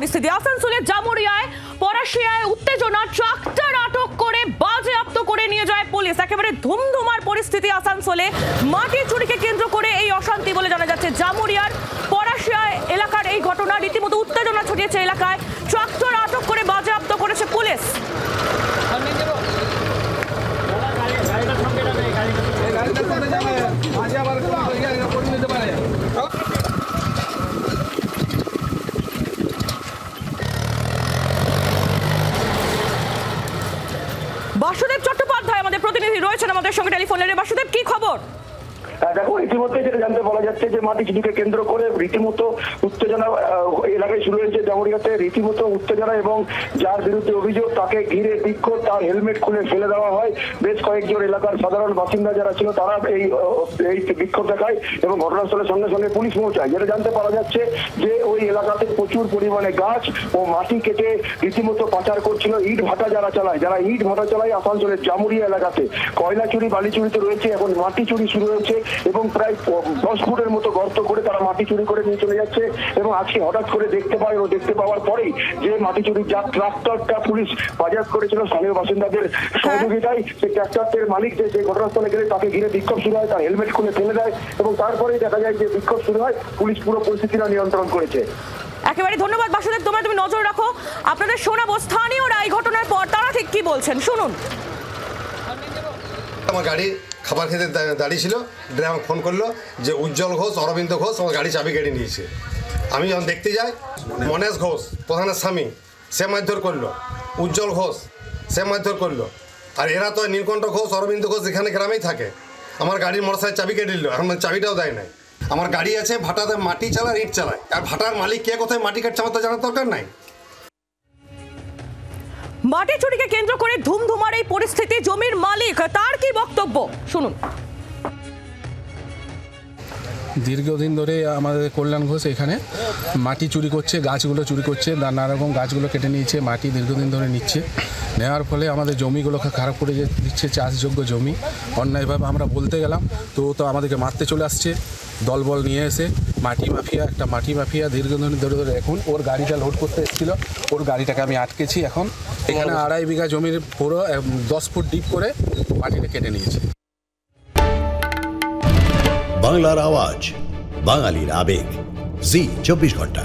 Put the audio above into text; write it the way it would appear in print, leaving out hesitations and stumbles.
পরিস্থিতি। আসানসোলের জামুরিয়ায় পরাশিয়ায় উত্তেজনা, ট্রাক্টর আটক করে বাজেয়াপ্ত করে নিয়ে যায় পুলিশ। একেবারে ধুমধুমার পরিস্থিতি আসানসোলে। মাটি চুরিকে কেন্দ্র করে এই অশান্তি বলে জানা যাচ্ছে। জামুরিয়ার পরাশিয়া এলাকার এই ঘটনা রীতিমতো উত্তেজনা ছড়িয়েছে এলাকায়। ট্রাক্টর আটক করে বাজেয়াপ্ত করেছে পুলিশ। বাসুদেব চট্টোপাধ্যায় আমাদের প্রতিনিধি রয়েছেন আমাদের সঙ্গে টেলিফোন লাইনে। বাসুদেব, কি খবর? দেখো, ইতিমধ্যে যেটা জানতে পারা যাচ্ছে যে মাটি চুরিকে কেন্দ্র করে রীতিমতো উত্তেজনা এলাকায় শুরু হয়েছে। জামুরিয়াতে রীতিমতো উত্তেজনা এবং যার বিরুদ্ধে অভিযোগ তাকে ঘিরে বিক্ষোভ, তার হেলমেট খুলে ফেলে দেওয়া হয়। বেশ কয়েকজন এলাকার সাধারণ বাসিন্দা যারা ছিল তারা এই বিক্ষোভ দেখায় এবং ঘটনাস্থলের সঙ্গে সঙ্গে পুলিশ পৌঁছায়। যেটা জানতে পারা যাচ্ছে যে ওই এলাকাতে প্রচুর পরিমাণে গাছ ও মাটি কেটে রীতিমতো পাচার করছিল ইট ভাটা যারা ইট ভাটা চালায় আসানসোলের জামুরিয়া এলাকাতে। কয়লা চুরি, বালি চুরিতে রয়েছে, এখন মাটি চুরি শুরু হয়েছে এবং প্রায় 10 ফুটের মতো গর্ত করে তারা মাটি চুরি করে নিয়ে চলে যাচ্ছে। এবং আজকে হঠাৎ করে দেখতে পাওয়ার পরেই যে মাটি চুরির যা ট্রাক্টরটা পুলিশ বাজেয়াপ্ত করেছিল স্থানীয় বাসিন্দাদের সহযোগিতায়, সেই ট্রাক্টরের মালিক যে ঘটনাস্থলে গেলে তাকে ঘিরে বিক্ষোভ শুরু হয়, তার হেলমেট খুলে ফেলে দেয় এবং তারপরেই দেখা যায় যে বিক্ষোভ শুরু হয়। পুলিশ পুরো পরিস্থিতিটা নিয়ন্ত্রণ করেছে। একেবারে ধন্যবাদ বাসুদেব, তুমি নজর রাখো। আপনাদের শোনাবো স্থানীয়রা এই ঘটনার পর তারা ঠিক কি বলছেন, শুনুন। আমার গাড়ি খাবার খেতে দাঁড়িয়ে ছিল, ড্রাইভার ফোন করলো যে উজ্জ্বল ঘোষ, অরবিন্দ ঘোষ আমার গাড়ি চাবি কেড়ে নিয়েছে। আমি যখন দেখতে যাই, মনেশ ঘোষ প্রধানের স্বামী সে মারধর করলো, উজ্জ্বল ঘোষ সে মারধর করলো। আর এরা তো নীলকণ্ঠ ঘোষ, অরবিন্দ ঘোষ এখানে গ্রামেই থাকে। আমার গাড়ির মোটরসাইকেল চাবি কেটে দিল, এখন চাবিটাও দেয় নাই। আমার গাড়ি আছে, ভাটাতে মাটি চালায়, ইট চালায়। আর ভাটার মালিক কে কোথায় মাটি কাটছে আমার তো জানার দরকার নাই। মাটি চুরিকে কেন্দ্র করে ধুমধুমার এই পরিস্থিতি, জমির মালিক তার কি বক্তব্য শুনুন। দীর্ঘদিন ধরে আমাদের কল্যাণ ঘোষ এখানে মাটি চুরি করছে, গাছগুলো চুরি করছে, নানা রকম গাছগুলো কেটে নিয়েছে, মাটি দীর্ঘদিন ধরে নিচ্ছে। নেওয়ার ফলে আমাদের জমিগুলোকে খারাপ করে দিচ্ছে, চাষযোগ্য জমি। অন্যায়ভাবে আমরা বলতে গেলাম তো আমাদেরকে মারতে চলে আসছে দলবল নিয়ে এসে। একটা মাটি মাফিয়া দীর্ঘদিন ধরে এখন ওর গাড়িটা লোড করতে এসেছিলো, ওর গাড়িটাকে আমি আটকেছি। এখন এখানে 2.5 বিঘা জমির পুরো 10 ফুট ডিপ করে মাটিটা কেটে নিয়েছে। বাংলার আওয়াজ, বাঙালির আবেগ, জি 24 ঘন্টা।